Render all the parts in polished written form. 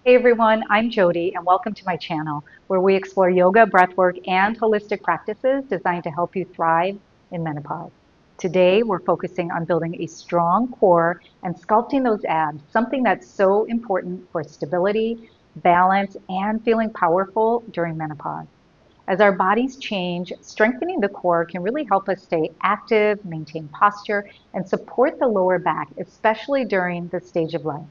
Hey everyone, I'm Jody and welcome to my channel where we explore yoga, breathwork, and holistic practices designed to help you thrive in menopause. Today, we're focusing on building a strong core and sculpting those abs, something that's so important for stability, balance, and feeling powerful during menopause. As our bodies change, strengthening the core can really help us stay active, maintain posture, and support the lower back, especially during this stage of life.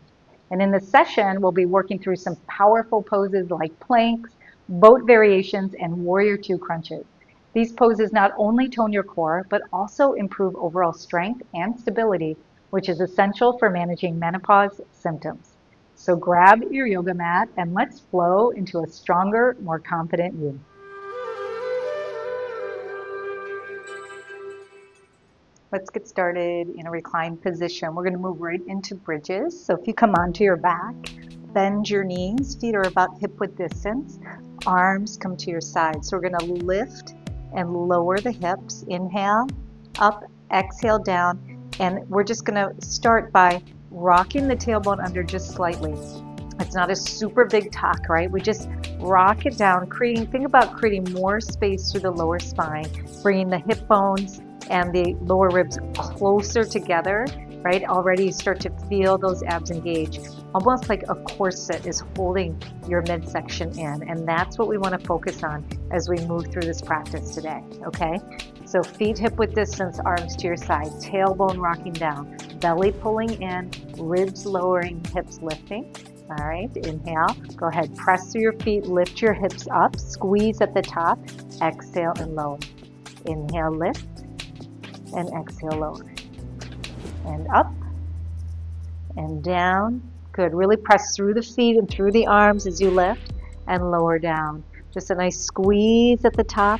And in this session, we'll be working through some powerful poses like planks, boat variations, and warrior two crunches. These poses not only tone your core, but also improve overall strength and stability, which is essential for managing menopause symptoms. So grab your yoga mat and let's flow into a stronger, more confident you. Let's get started in a reclined position. We're going to move right into bridges. So if you come onto your back, bend your knees, feet are about hip width distance, arms come to your side. So we're going to lift and lower the hips. Inhale, up, exhale, down. And we're just going to start by rocking the tailbone under just slightly. It's not a super big tuck, right? We just rock it down, think about creating more space through the lower spine, bringing the hip bones and the lower ribs closer together, right? Already you start to feel those abs engage, almost like a corset is holding your midsection in. And that's what we want to focus on as we move through this practice today, okay? So feet hip width distance, arms to your side, tailbone rocking down, belly pulling in, ribs lowering, hips lifting. All right, inhale, go ahead, press through your feet, lift your hips up, squeeze at the top, exhale and lower. Inhale, lift, and exhale, lower. And up, and down. Good, really press through the feet and through the arms as you lift, and lower down. Just a nice squeeze at the top.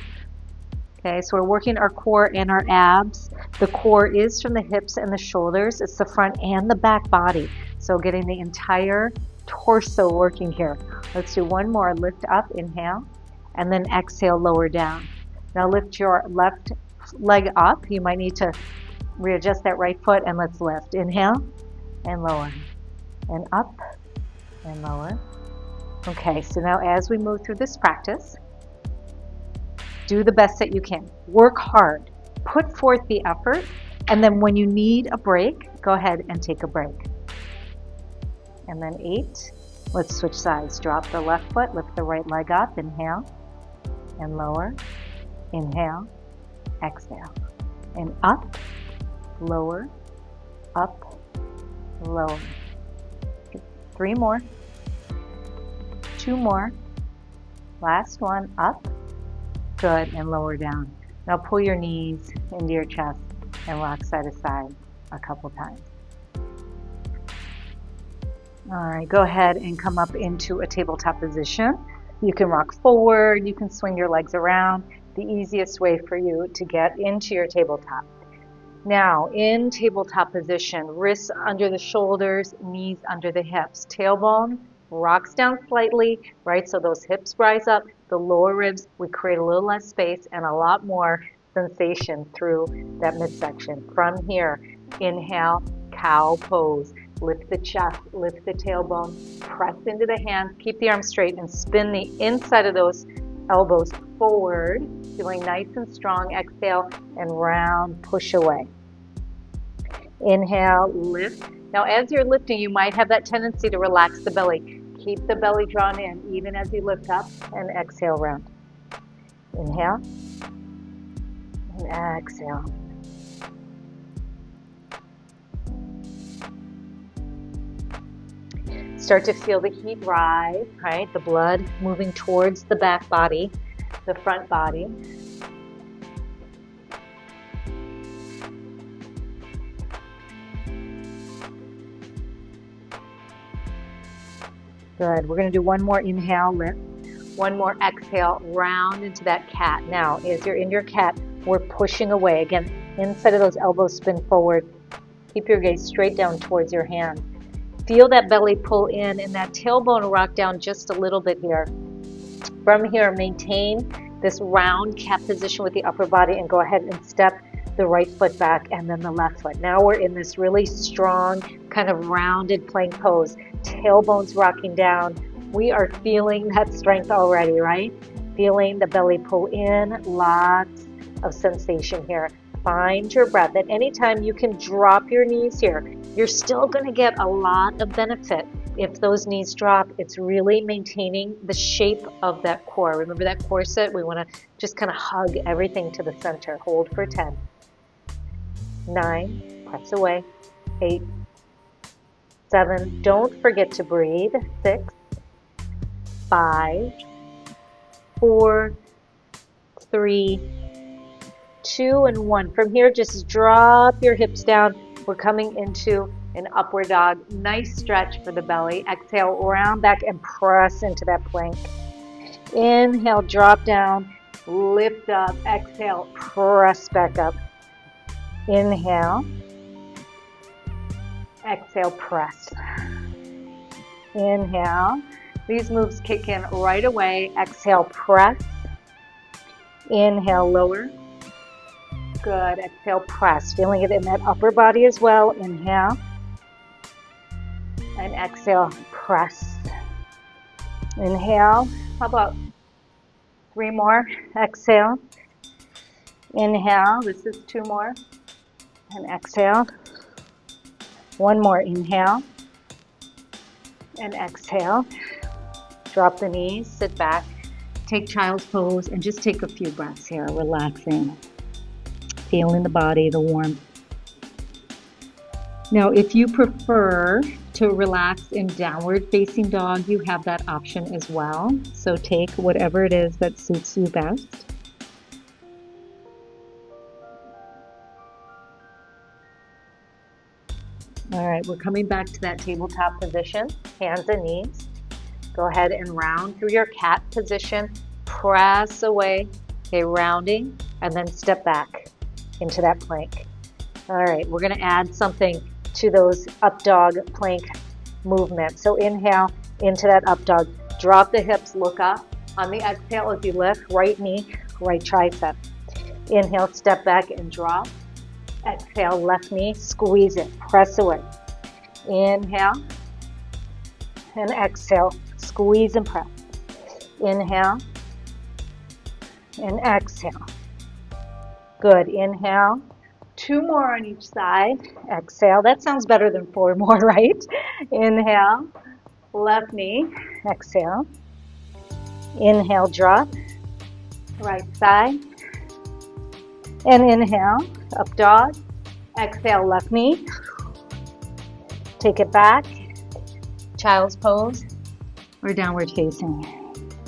Okay, so we're working our core and our abs. The core is from the hips and the shoulders. It's the front and the back body. So getting the entire torso working here. Let's do one more. Lift up, inhale, and then exhale, lower down. Now lift your left leg up. You might need to readjust that right foot and let's lift. Inhale and lower and up and lower. Okay, so now as we move through this practice, do the best that you can. Work hard. Put forth the effort, and then when you need a break, go ahead and take a break. And then 8. Let's switch sides. Drop the left foot, lift the right leg up, inhale, and lower, inhale, exhale, and up, lower, up, lower. 3 more, 2 more, last one, up, good, and lower down. Now pull your knees into your chest and rock side to side a couple times. All right, go ahead and come up into a tabletop position. You can rock forward, you can swing your legs around, the easiest way for you to get into your tabletop. Now, in tabletop position, wrists under the shoulders, knees under the hips. Tailbone rocks down slightly, right? So those hips rise up, the lower ribs, we create a little less space and a lot more sensation through that midsection. From here, inhale, cow pose. Lift the chest, lift the tailbone, press into the hands, keep the arms straight, and spin the inside of those elbows forward, feeling nice and strong. Exhale and round, push away. Inhale, lift. Now as you're lifting, you might have that tendency to relax the belly. Keep the belly drawn in even as you lift up, and exhale, round. Inhale and exhale. Start to feel the heat rise, right? The blood moving towards the back body, the front body. Good. We're going to do one more inhale, lift. One more exhale, round into that cat. Now, as you're in your cat, we're pushing away. Again, inside of those elbows spin forward. Keep your gaze straight down towards your hand. Feel that belly pull in and that tailbone rock down just a little bit here. From here, maintain this round cat position with the upper body and go ahead and step the right foot back, and then the left foot. Now we're in this really strong, kind of rounded plank pose. Tailbones rocking down. We are feeling that strength already, right? Feeling the belly pull in, lots of sensation here. Find your breath. At any time you can drop your knees here. You're still going to get a lot of benefit. If those knees drop, it's really maintaining the shape of that core. Remember that core set? We want to just kind of hug everything to the center. Hold for 10. 9, press away. 8, 7, don't forget to breathe. 6, 5, 4, 3, 2, and 1. From here, just drop your hips down. We're coming into an upward dog. Nice stretch for the belly. Exhale, round back and press into that plank. Inhale, drop down, lift up. Exhale, press back up. Inhale. Exhale, press. Inhale. These moves kick in right away. Exhale, press. Inhale, lower. Good. Exhale, press. Feeling it in that upper body as well. Inhale. And exhale, press. Inhale. How about 3 more? Exhale. Inhale. This is 2 more. And exhale. 1 more. Inhale. And exhale. Drop the knees. Sit back. Take child's pose and just take a few breaths here. Relaxing. Feeling the body, the warmth. Now, if you prefer to relax in downward facing dog, you have that option as well. So take whatever it is that suits you best. All right, we're coming back to that tabletop position, hands and knees. Go ahead and round through your cat position. Press away, okay, rounding, and then step back into that plank. All right, we're gonna add something to those up dog plank movements. So inhale into that up dog. Drop the hips, look up. On the exhale, as you lift, right knee, right tricep. Inhale, step back and drop. Exhale, left knee, squeeze it, press away. Inhale and exhale, squeeze and press. Inhale and exhale. Good. Inhale. 2 more on each side. Exhale. That sounds better than 4 more, right? Inhale. Left knee. Exhale. Inhale, drop. Right side. And inhale. Up dog. Exhale, left knee. Take it back. Child's pose or downward facing.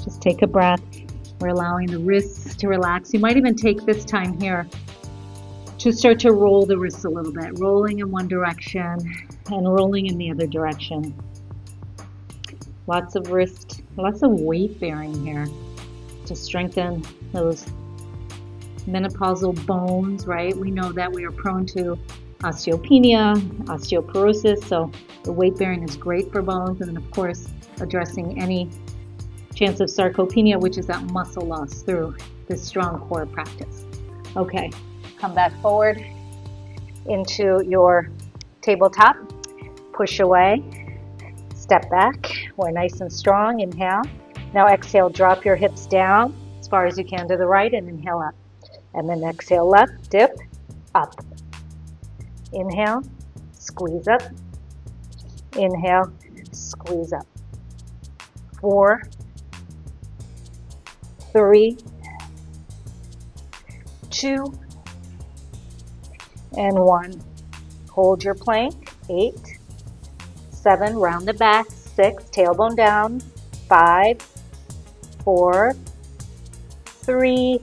Just take a breath. We're allowing the wrists to relax. You might even take this time here to start to roll the wrists a little bit, rolling in one direction and rolling in the other direction. Lots of wrist, lots of weight bearing here to strengthen those menopausal bones, right? We know that we are prone to osteopenia, osteoporosis, so the weight bearing is great for bones, and then of course addressing any chance of sarcopenia, which is that muscle loss through this strong core practice. Okay, come back forward into your tabletop. Push away, step back. We're nice and strong. Inhale. Now exhale, drop your hips down as far as you can to the right and inhale up. And then exhale left, dip, up. Inhale, squeeze up. Inhale, squeeze up. 4, 3, 2, and 1. Hold your plank. 8, 7, round the back. 6, tailbone down. 5, 4, 3,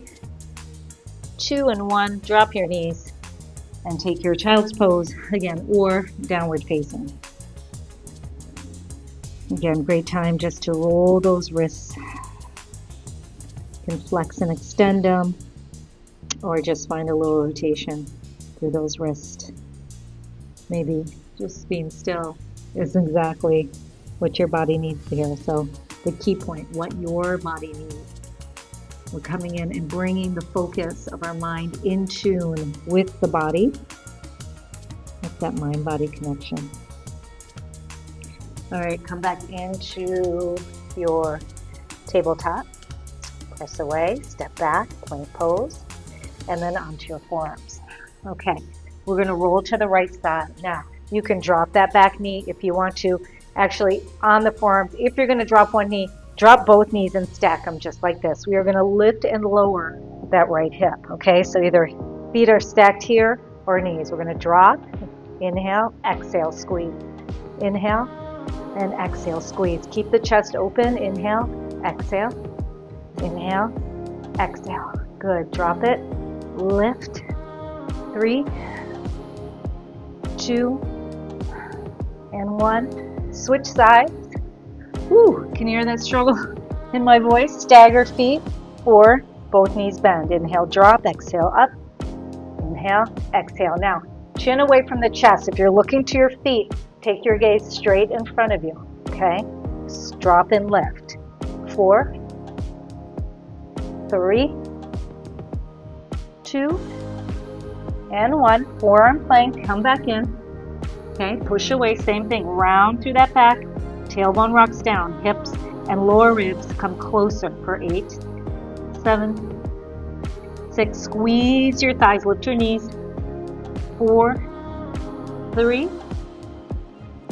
2, and 1. Drop your knees and take your child's pose again, or downward facing. Again, great time just to roll those wrists. You can flex and extend them, or just find a little rotation through those wrists. Maybe just being still is exactly what your body needs to hear. So the key point, what your body needs. We're coming in and bringing the focus of our mind in tune with the body. That's that mind-body connection. All right, come back into your tabletop. Press away, step back, plank pose, and then onto your forearms. Okay, we're going to roll to the right side. Now, you can drop that back knee if you want to. Actually, on the forearms, if you're going to drop one knee, drop both knees and stack them just like this. We are going to lift and lower that right hip, okay? So either feet are stacked here or knees. We're going to drop, inhale, exhale, squeeze. Inhale and exhale, squeeze. Keep the chest open. Inhale, exhale, inhale, exhale. Good. Drop it, lift. 3, 2, and 1. Switch sides. Woo, can you hear that struggle in my voice? Stagger feet, or both knees bend. Inhale, drop, exhale, up. Inhale, exhale. Now, chin away from the chest. If you're looking to your feet, take your gaze straight in front of you, okay? Drop and lift. 4, 3, 2, and 1. Forearm plank, come back in. Okay, push away, same thing. Round through that back. Tailbone rocks down. Hips and lower ribs come closer for 8, 7, 6. Squeeze your thighs, lift your knees. 4, 3,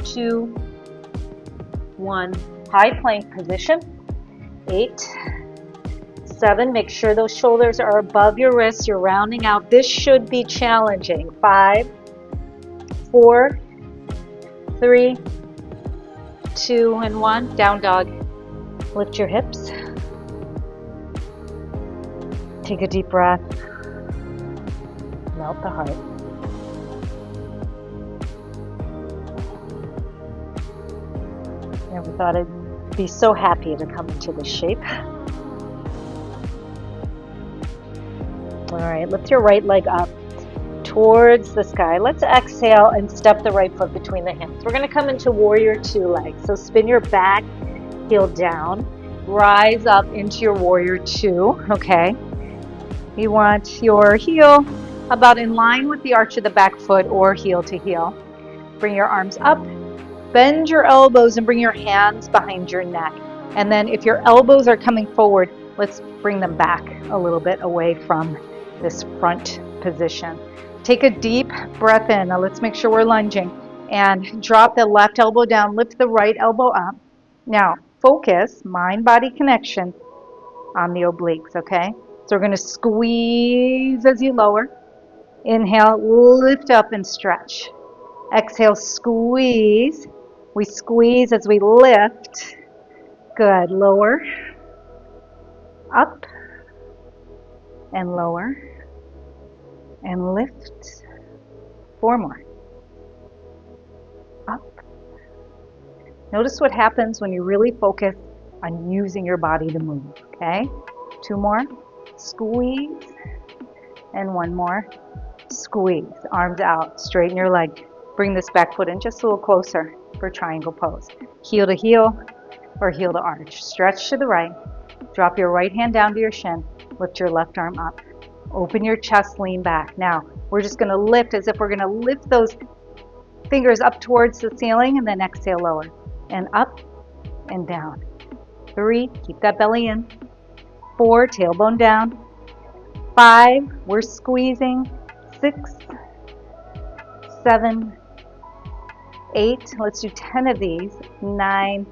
2, 1. High plank position. 8, 7. Make sure those shoulders are above your wrists. You're rounding out. This should be challenging. 5, 4, 3, 2, and 1. Down dog. Lift your hips. Take a deep breath. Melt the heart. Never thought I'd be so happy to come into this shape. All right, lift your right leg up towards the sky. Let's exhale and step the right foot between the hips. We're going to come into warrior 2 legs. So spin your back heel down. Rise up into your warrior 2, okay? You want your heel about in line with the arch of the back foot or heel to heel. Bring your arms up. Bend your elbows and bring your hands behind your neck. And then if your elbows are coming forward, let's bring them back a little bit away from this front position. Take a deep breath in. Now let's make sure we're lunging. And drop the left elbow down. Lift the right elbow up. Now focus, mind-body connection on the obliques, okay? So we're going to squeeze as you lower. Inhale, lift up and stretch. Exhale, squeeze. We squeeze as we lift. Good. Lower. Up. And lower. And lift. 4 more. Up. Notice what happens when you really focus on using your body to move, okay? 2 more. Squeeze. And 1 more. Squeeze. Arms out. Straighten your leg. Bring this back foot in just a little closer for triangle pose. Heel to heel or heel to arch. Stretch to the right. Drop your right hand down to your shin. Lift your left arm up. Open your chest, lean back. Now, we're just going to lift as if we're going to lift those fingers up towards the ceiling and then exhale lower. And up and down. 3, keep that belly in. 4, tailbone down. 5, we're squeezing. 6, 7, 8, let's do 10 of these. 9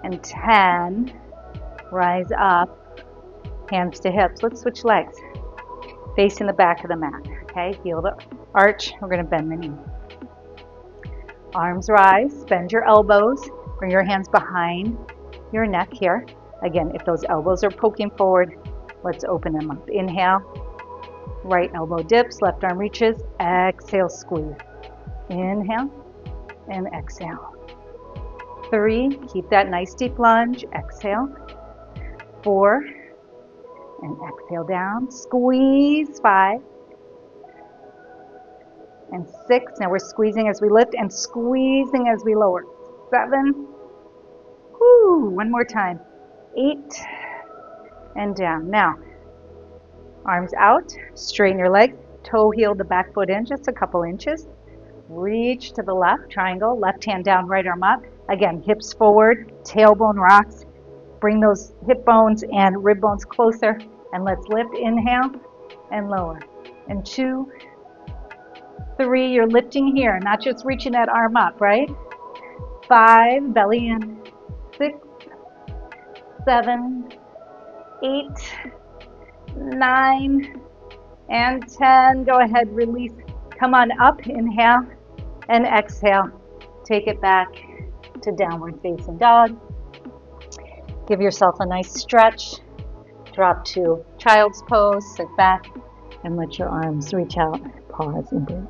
and 10. Rise up. Hands to hips. Let's switch legs. Facing the back of the mat. Okay, heel to arch. We're going to bend the knee. Arms rise. Bend your elbows. Bring your hands behind your neck here. Again, if those elbows are poking forward, let's open them up. Inhale. Right elbow dips. Left arm reaches. Exhale, squeeze. Inhale and exhale. 3, keep that nice deep lunge. Exhale. 4, and exhale down. Squeeze. 5 and 6. Now we're squeezing as we lift and squeezing as we lower. 7. Woo, 1 more time. 8 and down. Now, arms out, straighten your legs, toe heel the back foot in just a couple inches. Reach to the left, triangle, left hand down, right arm up. Again, hips forward, tailbone rocks. Bring those hip bones and rib bones closer, and let's lift. Inhale and lower. And 2, 3, you're lifting here, not just reaching that arm up, right? 5, belly in. 6, 7, 8, 9, and 10. Go ahead, release. Come on up, inhale, and exhale. Take it back to downward facing dog. Give yourself a nice stretch. Drop to child's pose, sit back, and let your arms reach out. Pause and breathe.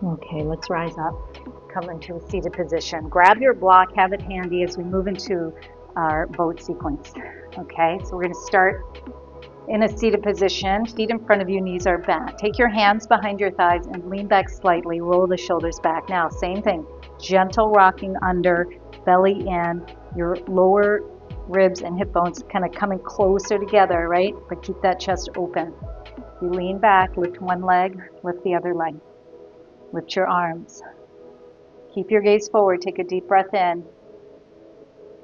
Okay, let's rise up. Come into a seated position. Grab your block, have it handy as we move into our boat sequence. Okay, so we're going to start in a seated position. Feet in front of you, knees are bent. Take your hands behind your thighs and lean back slightly. Roll the shoulders back. Now, same thing. Gentle rocking under, belly in. Your lower ribs and hip bones kind of coming closer together, right? But keep that chest open. You lean back, lift one leg, lift the other leg. Lift your arms. Keep your gaze forward. Take a deep breath in.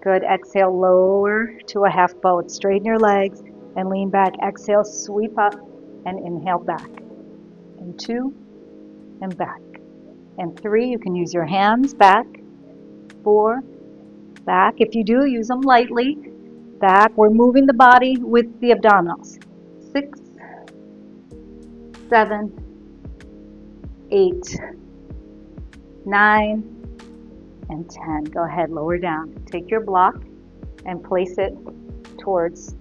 Good. Exhale, lower to a half boat. Straighten your legs and lean back. Exhale, sweep up and inhale back. And 2, and back. And 3, you can use your hands back. 4, back. If you do, use them lightly. Back. We're moving the body with the abdominals. 6, 7, 8, 9, and 10. Go ahead, lower down. Take your block and place it towards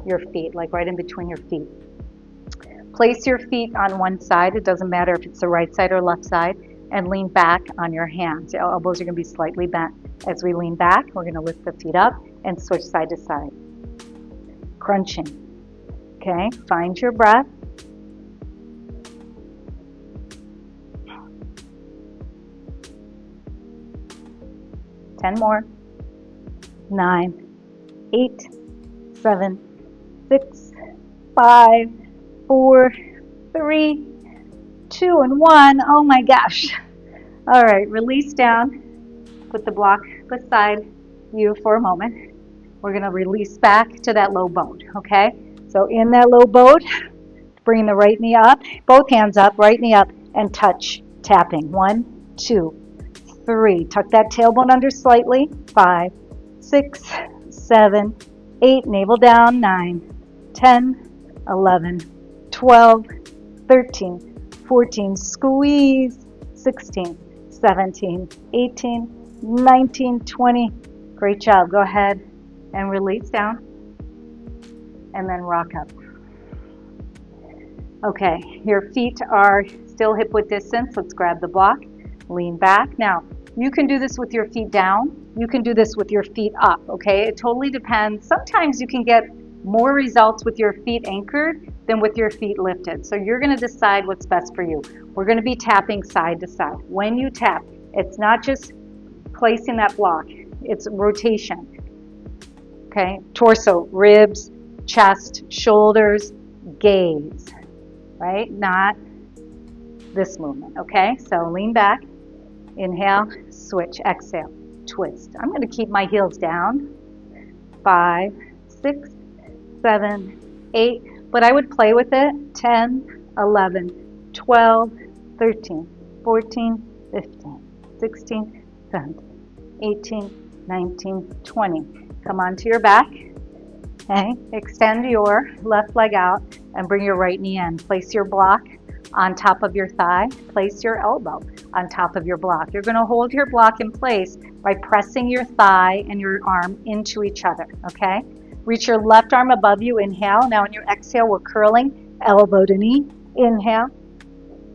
your feet, like right in between your feet. Place your feet on one side. It doesn't matter if it's the right side or left side. And lean back on your hands. Your elbows are going to be slightly bent. As we lean back, we're going to lift the feet up and switch side to side. Crunching. Okay, find your breath. More. 9, 8, 7, 6, 5, 4, 3, 2, and 1. Oh my gosh. All right, release down. Put the block beside you for a moment. We're going to release back to that low boat, okay? So in that low boat, bring the right knee up, both hands up, right knee up, and touch, tapping. 1, 2, 3. Tuck that tailbone under slightly. 5, 6, 7, 8. Navel down. 9, 10, 11, 12, 13, 14. Squeeze. 16, 17, 18, 19, 20. Great job. Go ahead and release down. And then rock up. Okay, your feet are still hip width distance. Let's grab the block. Lean back. Now, you can do this with your feet down. You can do this with your feet up, okay? It totally depends. Sometimes you can get more results with your feet anchored than with your feet lifted. So you're going to decide what's best for you. We're going to be tapping side to side. When you tap, it's not just placing that block. It's rotation, okay? Torso, ribs, chest, shoulders, gaze, right? Not this movement, okay? So lean back. Inhale, switch, exhale, twist. I'm going to keep my heels down. 5, 6, 7, 8. But I would play with it. 10, 11, 12, 13, 14, 15, 16, 17, 18, 19, 20. Come onto your back. Okay. Extend your left leg out and bring your right knee in. Place your block on top of your thigh. Place your elbow on top of your block. You're going to hold your block in place by pressing your thigh and your arm into each other, okay? Reach your left arm above you. Inhale. Now on your exhale, we're curling elbow to knee. Inhale.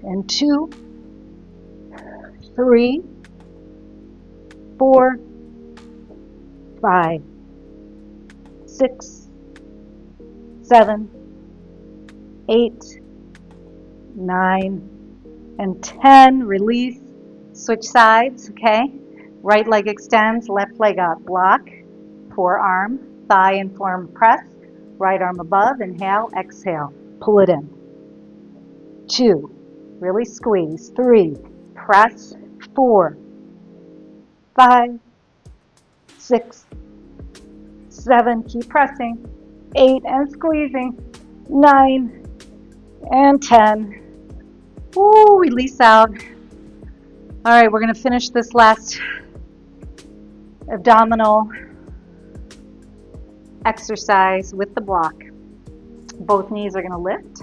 And 2, 3, 4, 5, 6, 7, 8, 9, and 10. Release. Switch sides, okay? Right leg extends, left leg up. Block, forearm, thigh and forearm press. Right arm above, inhale, exhale. Pull it in. 2, really squeeze. 3, press. 4, 5, 6, 7, keep pressing. 8 and squeezing. 9 and 10. Woo, release out. All right, we're going to finish this last abdominal exercise with the block. Both knees are going to lift.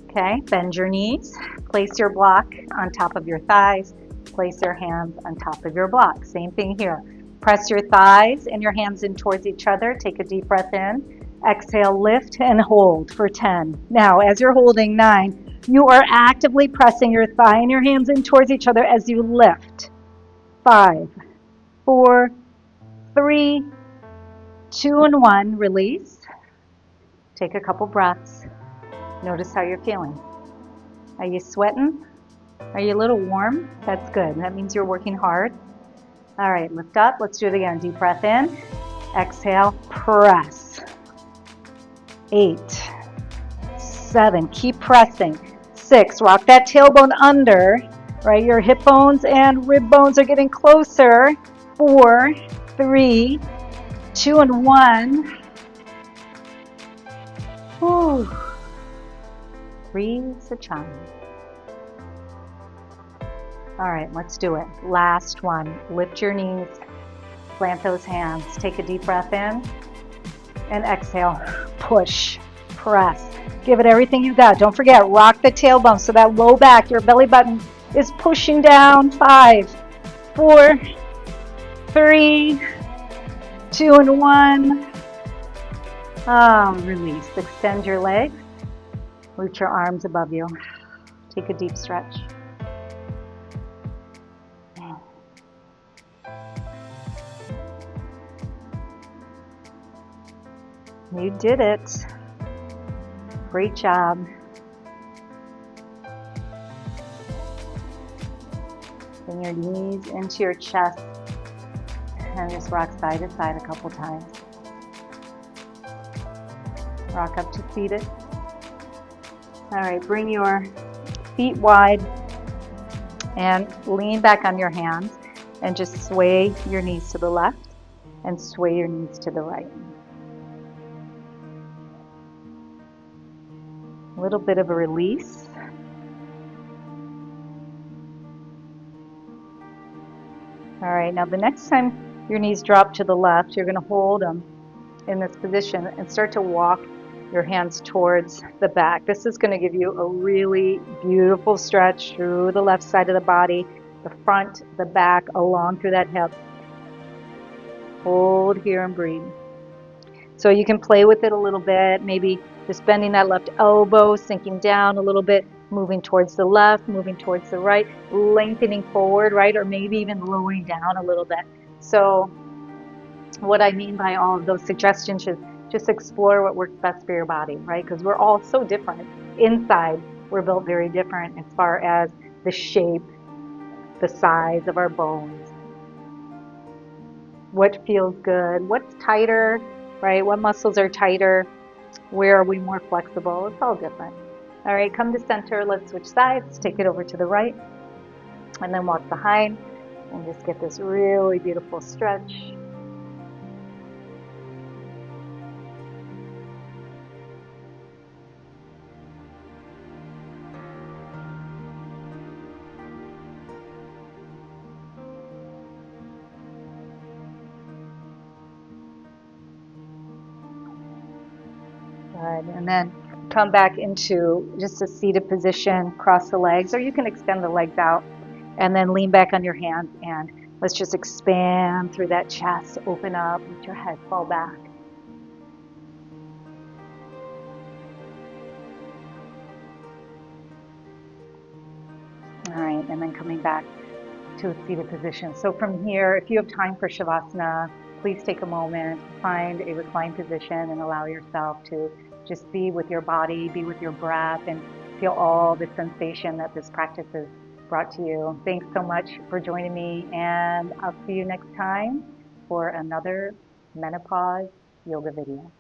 Okay, bend your knees. Place your block on top of your thighs. Place your hands on top of your block. Same thing here. Press your thighs and your hands in towards each other. Take a deep breath in. Exhale, lift and hold for 10. Now, as you're holding 9, you are actively pressing your thigh and your hands in towards each other as you lift. 5, 4, 3, 2, and 1. Release. Take a couple breaths. Notice how you're feeling. Are you sweating? Are you a little warm? That's good. That means you're working hard. All right, lift up. Let's do it again. Deep breath in. Exhale, press. 8, 7, keep pressing. 6, rock that tailbone under, right? Your hip bones and rib bones are getting closer. 4, 3, 2, and 1. Whew. Breathe the chime. All right, let's do it. Last one. Lift your knees, plant those hands. Take a deep breath in and exhale. Push, press. Give it everything you got. Don't forget, rock the tailbone so that low back, your belly button is pushing down. 5, 4, 3, 2, and 1. Release. Extend your legs. Reach your arms above you. Take a deep stretch. You did it. Great job. Bring your knees into your chest and just rock side to side a couple times. Rock up to seated. All right, bring your feet wide and lean back on your hands and just sway your knees to the left and sway your knees to the right. A little bit of a release. All right, now the next time your knees drop to the left, you're going to hold them in this position and start to walk your hands towards the back. This is going to give you a really beautiful stretch through the left side of the body, the front, the back, along through that hip. Hold here and breathe. So you can play with it a little bit, maybe just bending that left elbow, sinking down a little bit, moving towards the left, moving towards the right, lengthening forward, right, or maybe even lowering down a little bit. So what I mean by all of those suggestions is just explore what works best for your body, right? Because we're all so different. Inside, we're built very different as far as the shape, the size of our bones, what feels good, what's tighter, right? What muscles are tighter? Where are we more flexible? It's all different. All right, come to center. Let's switch sides. Take it over to the right. And then walk behind and just get this really beautiful stretch. Good. And then come back into just a seated position, cross the legs, or you can extend the legs out and then lean back on your hands and let's just expand through that chest, open up, let your head fall back. All right, and then coming back to a seated position. So from here, if you have time for Shavasana, please take a moment, find a reclined position and allow yourself to just be with your body, be with your breath, and feel all the sensation that this practice has brought to you. Thanks so much for joining me, and I'll see you next time for another menopause yoga video.